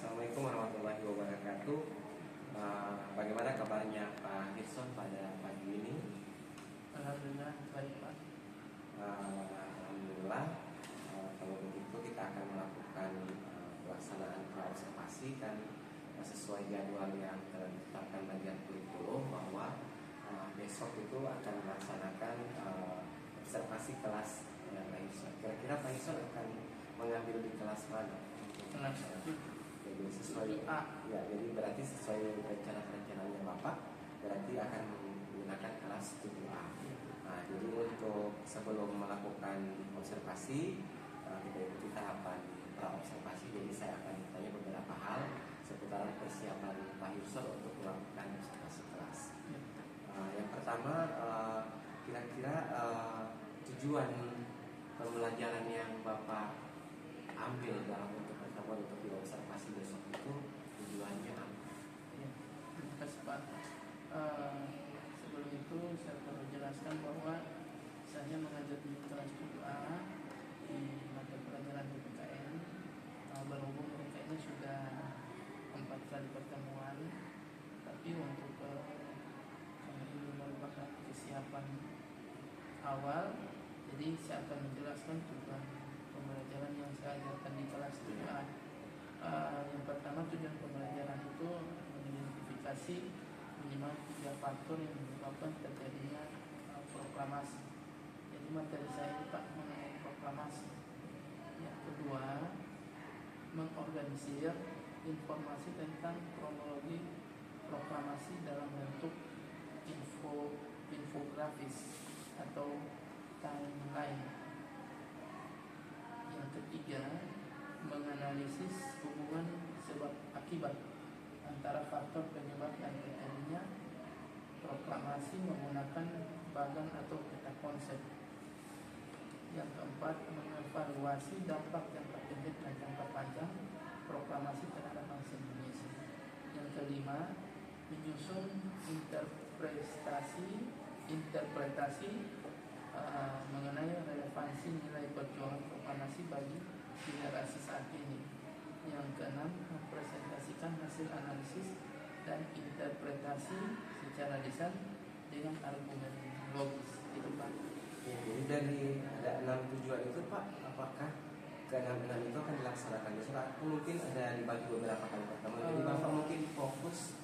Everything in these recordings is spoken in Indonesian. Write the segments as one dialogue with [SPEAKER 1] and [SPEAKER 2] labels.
[SPEAKER 1] Assalamualaikum warahmatullahi wabarakatuh. Bagaimana kabarnya Pak Hirson pada pagi ini?
[SPEAKER 2] Alhamdulillah baik Pak.
[SPEAKER 1] Alhamdulillah. Kalau begitu kita akan melakukan pelaksanaan praobservasi kan sesuai jadwal yang telah ditetapkan bagian kurikulum bahwa besok itu akan melaksanakan observasi kelas Pak Hirson. Kira-kira Pak Hirson akan mengambil di kelas mana?
[SPEAKER 2] Kelas
[SPEAKER 1] Jadi sesuai ya, jadi berarti sesuai rencana-rencananya Bapak, berarti akan menggunakan kelas 7A. Nah, jadi untuk sebelum melakukan observasi, kita ikuti tahapan praobservasi. Jadi saya akan tanya beberapa hal seputar persiapan Pak Hirson untuk melakukan observasi kelas. Yang pertama, kira-kira tujuan pembelajaran yang Bapak ambil dalam untuk pertemuan untuk diobservasi besok itu tujuannya apa?
[SPEAKER 2] Ya, terima kasih Pak. Sebelum itu saya perlu jelaskan bahwa saya mengajar di kelas 7A di mata pelajaran PPKN. Berhubung mereka ini sudah 4 kali pertemuan, tapi untuk kami ini merupakan kesiapan awal, jadi saya akan menjelaskan tujuan pembelajaran yang saya ajarkan di kelas 7A. Yang pertama, tujuan pembelajaran itu mengidentifikasi minimal 3 faktor yang menyebabkan terjadinya proklamasi. Jadi materi saya ini Pak mengenai proklamasi. Yang kedua, mengorganisir informasi tentang kronologi proklamasi dalam bentuk infografis atau timeline. Yang ketiga, menganalisis hubungan sebab akibat antara faktor penyebab dan terjadinya proklamasi menggunakan bagan atau peta konsep. Yang keempat, mengevaluasi dampak jangka pendek dan jangka panjang proklamasi terhadap bangsa Indonesia. Yang kelima, menyusun interpretasi mengenai relevansi nilai perjuangan proklamasi bagi generasi saat ini. Yang keenam, mempresentasikan hasil analisis dan interpretasi secara lisan dengan argumen logis. Itu Pak.
[SPEAKER 1] Ya, jadi dari ada 6 tujuan itu Pak, apakah ke-6 itu akan dilaksanakan besok? Mungkin ada dibagi beberapa kali pertemuan. Jadi Bapak mungkin fokus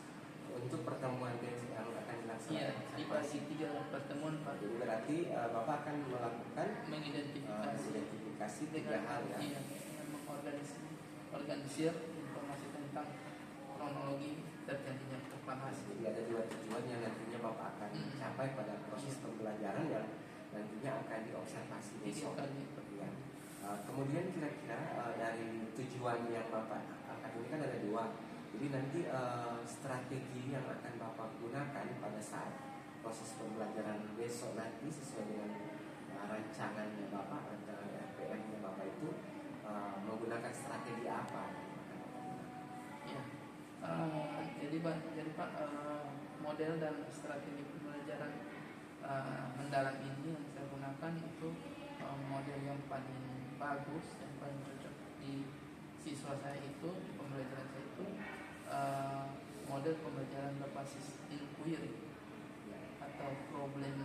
[SPEAKER 1] untuk pertemuan besok yang akan dilaksanakan.
[SPEAKER 2] Iya, dibagi 3 pertemuan Pak.
[SPEAKER 1] Jadi berarti Bapak akan melakukan
[SPEAKER 2] mengidentifikasi
[SPEAKER 1] 3 hal ya.
[SPEAKER 2] Iya, dengan mengorganisir informasi tentang kronologi terjadinya proklamasi.
[SPEAKER 1] Jadi ada 2 tujuan yang nantinya Bapak akan capai pada proses pembelajaran yang nantinya akan diobservasi besok. Ya. Kemudian kira-kira dari tujuan yang Bapak akan ini kan ada 2. Jadi nanti strategi yang akan Bapak gunakan pada saat proses pembelajaran besok nanti sesuai dengan rancangannya Bapak, rancangan RPM-nya Bapak itu menggunakan strategi apa?
[SPEAKER 2] Ya, jadi Pak, model dan strategi pembelajaran mendalam ini yang saya gunakan itu model yang paling bagus, yang paling cocok di siswa saya itu, di pembelajaran saya itu model pembelajaran berbasis inquiry atau problem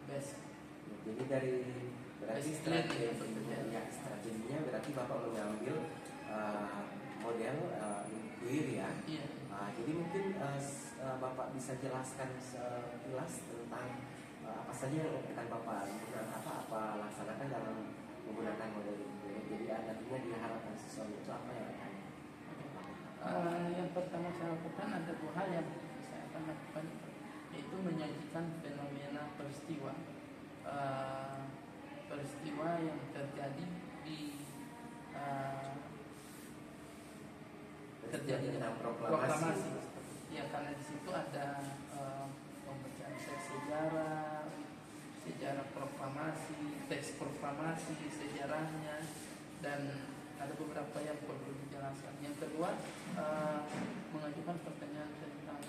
[SPEAKER 2] based.
[SPEAKER 1] Jadi dari berarti strateginya berarti Bapak mengambil model inquiry ya.
[SPEAKER 2] Iya.
[SPEAKER 1] Jadi mungkin Bapak bisa jelaskan sekilas tentang apa saja yang akan Bapak laksanakan dalam menggunakan model inquiry. Jadi nantinya diharapkan siswa itu apa yang akan
[SPEAKER 2] yang pertama saya lakukan ada 2 hal yang saya akan lakukan, yaitu menyajikan fenomena peristiwa yang terjadi di terjadinya proklamasi. Ya, karena di situ ada pembacaan sejarah proklamasi, teks proklamasi, sejarahnya, dan ada beberapa yang perlu dijelaskan. Yang kedua, mengajukan pertanyaan tentang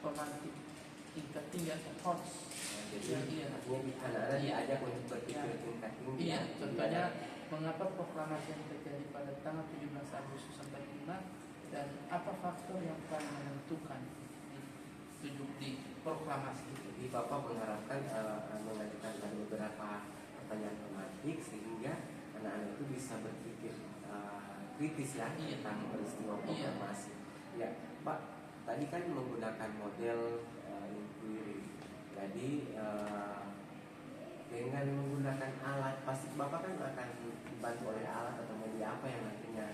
[SPEAKER 2] pemantik tingkat tinggi atau HOTS.
[SPEAKER 1] Jadi
[SPEAKER 2] Iya.
[SPEAKER 1] artinya anak-anak
[SPEAKER 2] Iya.
[SPEAKER 1] diajak untuk berpikir
[SPEAKER 2] Iya.
[SPEAKER 1] tingkat tinggi.
[SPEAKER 2] Iya,
[SPEAKER 1] ya.
[SPEAKER 2] contohnya mengapa proklamasi yang terjadi pada tanggal 17 Agustus 45 dan apa faktor yang paling menentukan di proklamasi itu.
[SPEAKER 1] Jadi Bapak mengharapkan mengajukan ada beberapa pertanyaan tematik sehingga anak-anak itu bisa berpikir kritis ya
[SPEAKER 2] Iya.
[SPEAKER 1] tentang peristiwa
[SPEAKER 2] Iya.
[SPEAKER 1] proklamasi. Ya, Pak, tadi kan menggunakan model inquiry. Jadi dengan menggunakan alat, pasti Bapak kan akan dibantu oleh alat atau media apa yang nantinya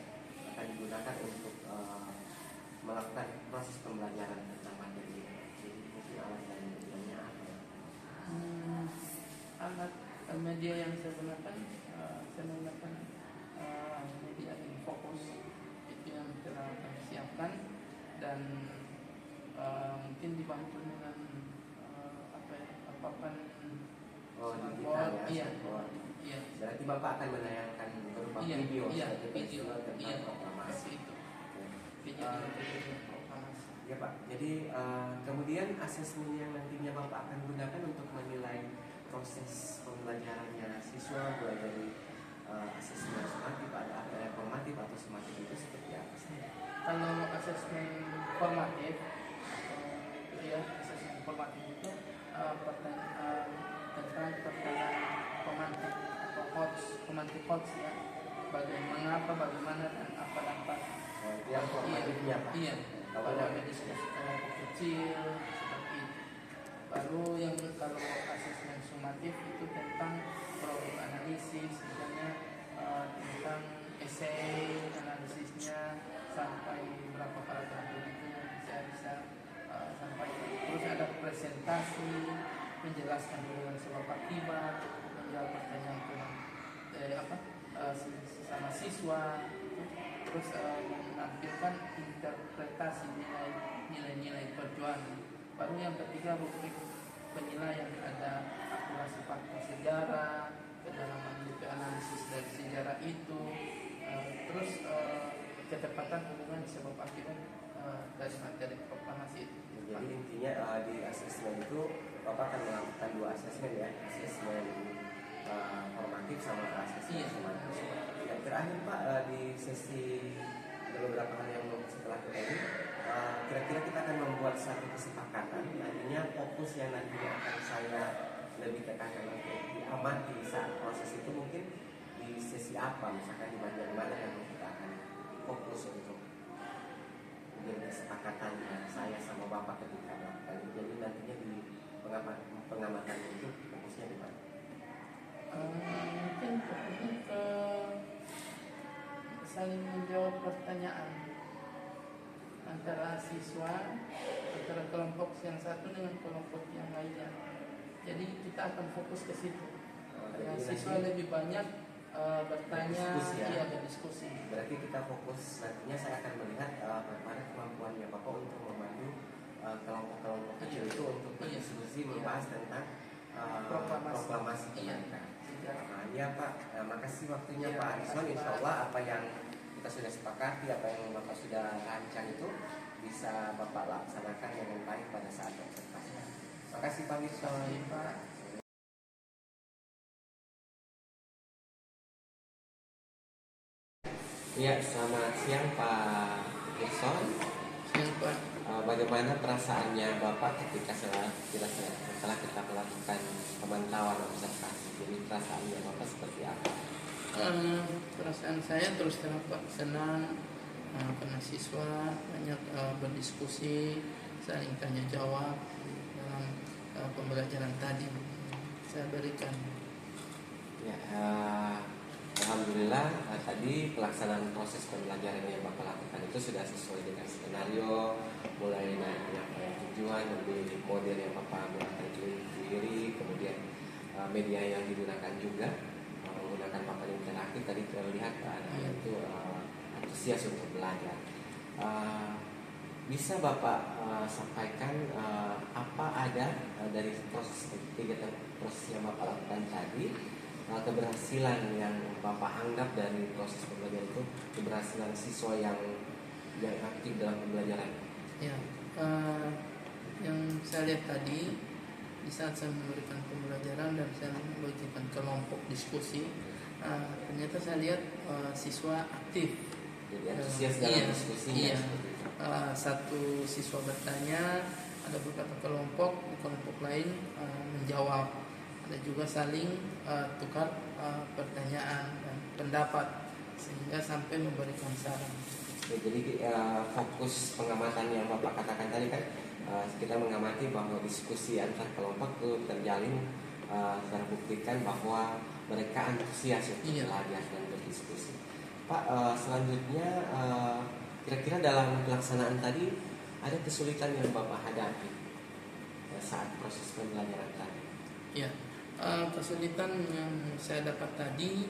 [SPEAKER 1] akan digunakan untuk melakukan proses pembelajaran tentang materi ini. Jadi mungkin alat dan medianya apa ya?
[SPEAKER 2] Alat media yang saya gunakan, saya menggunakan media Infokus itu yang telah kami siapkan dan mungkin dibantu dengan papan
[SPEAKER 1] Digital ya.
[SPEAKER 2] iya.
[SPEAKER 1] Smartboard.
[SPEAKER 2] Iya.
[SPEAKER 1] Berarti Bapak akan menayangkan berupa
[SPEAKER 2] Iya,
[SPEAKER 1] video
[SPEAKER 2] iya,
[SPEAKER 1] sebagai
[SPEAKER 2] video,
[SPEAKER 1] peristiwa tentang
[SPEAKER 2] iya,
[SPEAKER 1] proklamasi.
[SPEAKER 2] itu.
[SPEAKER 1] Oke.
[SPEAKER 2] Video tentang proklamasi.
[SPEAKER 1] Ya Pak, jadi kemudian asesmen yang nantinya Bapak akan gunakan untuk menilai proses pembelajarannya siswa mulai dari asesmen sumatif, ada formatif atau sumatif itu seperti apa sih?
[SPEAKER 2] Kalau asesmen formatif, ya asesmen formatif itu tentang pertanyaan pemantik atau pemantik HOTS ya, bagaimana dan apa dampak.
[SPEAKER 1] Itu yang formatifnya Pak.
[SPEAKER 2] Iya.
[SPEAKER 1] Kalau
[SPEAKER 2] Kalau
[SPEAKER 1] yang
[SPEAKER 2] ada diskusi kelompok kecil seperti itu. Baru yang kalau asesmen sumatif itu tentang produk analisis, misalnya tentang esai analisisnya sampai berapa paragraf begitu bisa sampai terus ada presentasi menjelaskan hubungan sebab akibat, menjawab pertanyaan sama siswa, terus menampilkan interpretasi nilai-nilai perjuangan. Baru yang ketiga rubrik penilaian, ada akurasi fakta sejarah, kedalaman analisis dari sejarah itu, terus ketepatan hubungan sebab akibat dari materi proklamasi itu.
[SPEAKER 1] Jadi intinya di asesmen itu Bapak akan melakukan dua asesmen ya, asesmen formatif sama asesmen sumatif. Ya, terakhir Pak, di sesi beberapa hal yang setelah kita ini, kira-kira kita akan membuat satu kesepakatan, artinya fokus yang nantinya akan saya lebih tekankan untuk diamati saat proses itu mungkin di sesi apa, misalkan di bagian mana yang kita akan fokus untuk menjadi kesepakatan saya sama Bapak ketika melakukan itu. Jadi nantinya di pengamatan itu fokusnya di mana?
[SPEAKER 2] Mungkin fokusnya ke saling menjawab pertanyaan antara siswa, antara kelompok yang satu dengan kelompok yang lainnya. Jadi kita akan fokus ke situ. Karena siswa lebih banyak bertanya, berdiskusi.
[SPEAKER 1] Berarti kita fokus nantinya saya akan melihat bagaimana kemampuannya Bapak untuk memandu kelompok-kelompok kecil itu untuk berdiskusi membahas tentang proklamasi kemerdekaan. Ya Pak, makasih waktunya Pak Arison. Insya Allah apa yang kita sudah sepakati, apa yang Bapak sudah rancang itu bisa Bapak laksanakan dengan baik pada saat observasi. Makasih Pak Arison. Ya, selamat siang Pak Arison.
[SPEAKER 2] Siang Pak.
[SPEAKER 1] Bagaimana perasaannya Bapak ketika setelah kita melakukan pemantauan observasi? Jadi perasaannya Bapak seperti apa?
[SPEAKER 2] Perasaan saya terus terang Pak senang karena siswa banyak berdiskusi, saling tanya jawab dalam pembelajaran tadi saya berikan.
[SPEAKER 1] Ya, alhamdulillah tadi pelaksanaan proses pembelajaran yang Bapak lakukan itu sudah sesuai dengan skenario, mulai naiknya tujuan, memilih model yang Bapak gunakan sendiri, kemudian media yang digunakan juga menggunakan papan interaktif. Tadi terlihat itu antusias untuk belajar. Bisa Bapak sampaikan apa ada dari proses kegiatan proses yang Bapak lakukan tadi, keberhasilan yang Bapak anggap dari proses pembelajaran itu, keberhasilan siswa yang aktif dalam pembelajaran?
[SPEAKER 2] Ya, yang saya saya lihat tadi di saat saya memberikan pembelajaran dan saya membagikan kelompok diskusi, ternyata saya lihat siswa aktif.
[SPEAKER 1] Jadi antusias dalam diskusinya.
[SPEAKER 2] Iya. Satu siswa bertanya, ada beberapa kelompok, di kelompok lain menjawab, ada juga saling tukar pertanyaan dan pendapat sehingga sampai memberikan saran.
[SPEAKER 1] Ya, jadi fokus pengamatan yang Bapak katakan tadi kan, kita mengamati bahwa diskusi antar kelompok itu terjalin, terbuktikan bahwa mereka antusias untuk belajar dan berdiskusi. Pak, selanjutnya kira-kira dalam pelaksanaan tadi ada kesulitan yang Bapak hadapi saat proses pembelajaran tadi?
[SPEAKER 2] Ya, kesulitan yang saya dapat tadi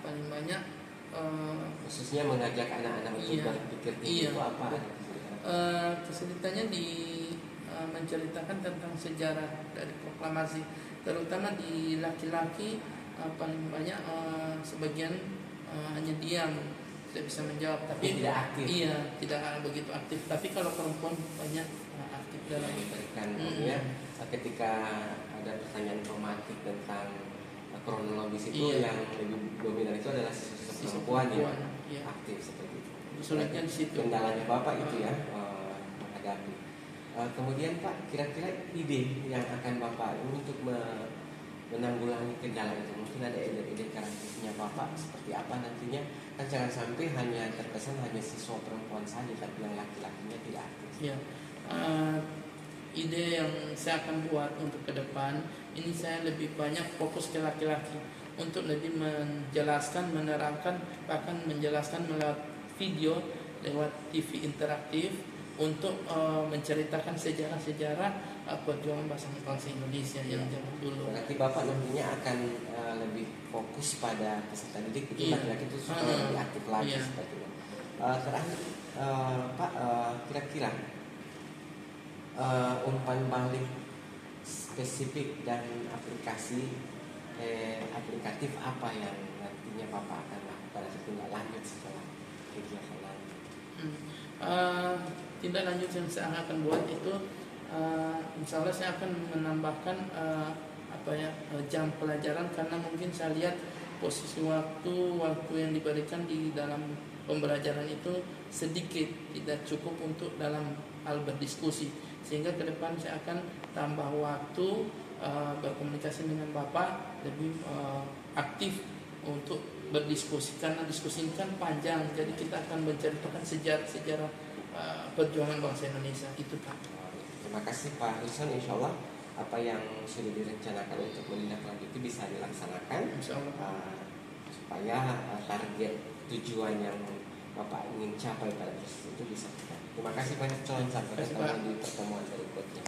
[SPEAKER 2] paling banyak
[SPEAKER 1] khususnya mengajak anak-anak untuk berpikir tinggi itu apa?
[SPEAKER 2] Kesulitannya di menceritakan tentang sejarah dari proklamasi, terutama di laki-laki paling banyak sebagian hanya diam, tidak bisa menjawab, tapi
[SPEAKER 1] tidak aktif.
[SPEAKER 2] Iya, tidak begitu aktif. Tapi kalau perempuan banyak aktif dalam
[SPEAKER 1] memberikan ketika ada pertanyaan informatif tentang kronologis itu yang lebih dominan itu adalah siswa perempuan yang aktif seperti itu.
[SPEAKER 2] Sulitnya di situ.
[SPEAKER 1] Kendalanya Bapak itu ya menghadapi. Kemudian Pak, kira-kira ide yang akan Bapak untuk menanggulangi kendala itu, mungkin ada ide-ide kreatifnya Bapak seperti apa nantinya, kan jangan sampai hanya terkesan hanya siswa perempuan saja tapi yang laki-lakinya tidak aktif.
[SPEAKER 2] Ya, ide yang saya akan buat untuk ke depan ini, saya lebih banyak fokus ke laki-laki untuk lebih menjelaskan, menerangkan, bahkan menjelaskan melalui video lewat TV interaktif untuk menceritakan sejarah-sejarah perjuangan bangsa Indonesia yang zaman dulu.
[SPEAKER 1] Berarti Bapak nantinya akan lebih fokus pada peserta didik itu laki-laki itu supaya lebih aktif lagi seperti itu. Terakhir Pak, kira-kira umpan balik spesifik dan aplikatif apa yang nantinya Bapak akan lakukan tindak lanjut setelah kegiatan lain?
[SPEAKER 2] Tindak lanjut yang saya akan buat itu, insya Allah saya akan menambahkan jam pelajaran, karena mungkin saya lihat posisi waktu yang diberikan di dalam pembelajaran itu sedikit, tidak cukup untuk dalam hal berdiskusi, sehingga ke depan saya akan tambah waktu berkomunikasi dengan Bapak lebih aktif untuk berdiskusi, karena diskusi ini kan panjang, jadi kita akan menceritakan sejarah perjuangan bangsa Indonesia itu Pak.
[SPEAKER 1] Terima kasih Pak Huson, insya Allah apa yang sudah direncanakan untuk menindaklanjuti bisa dilaksanakan, supaya target tujuan yang Bapak ingin capai pada proses itu bisa tercapai. Terima kasih banyak, sampai ketemu di pertemuan berikutnya.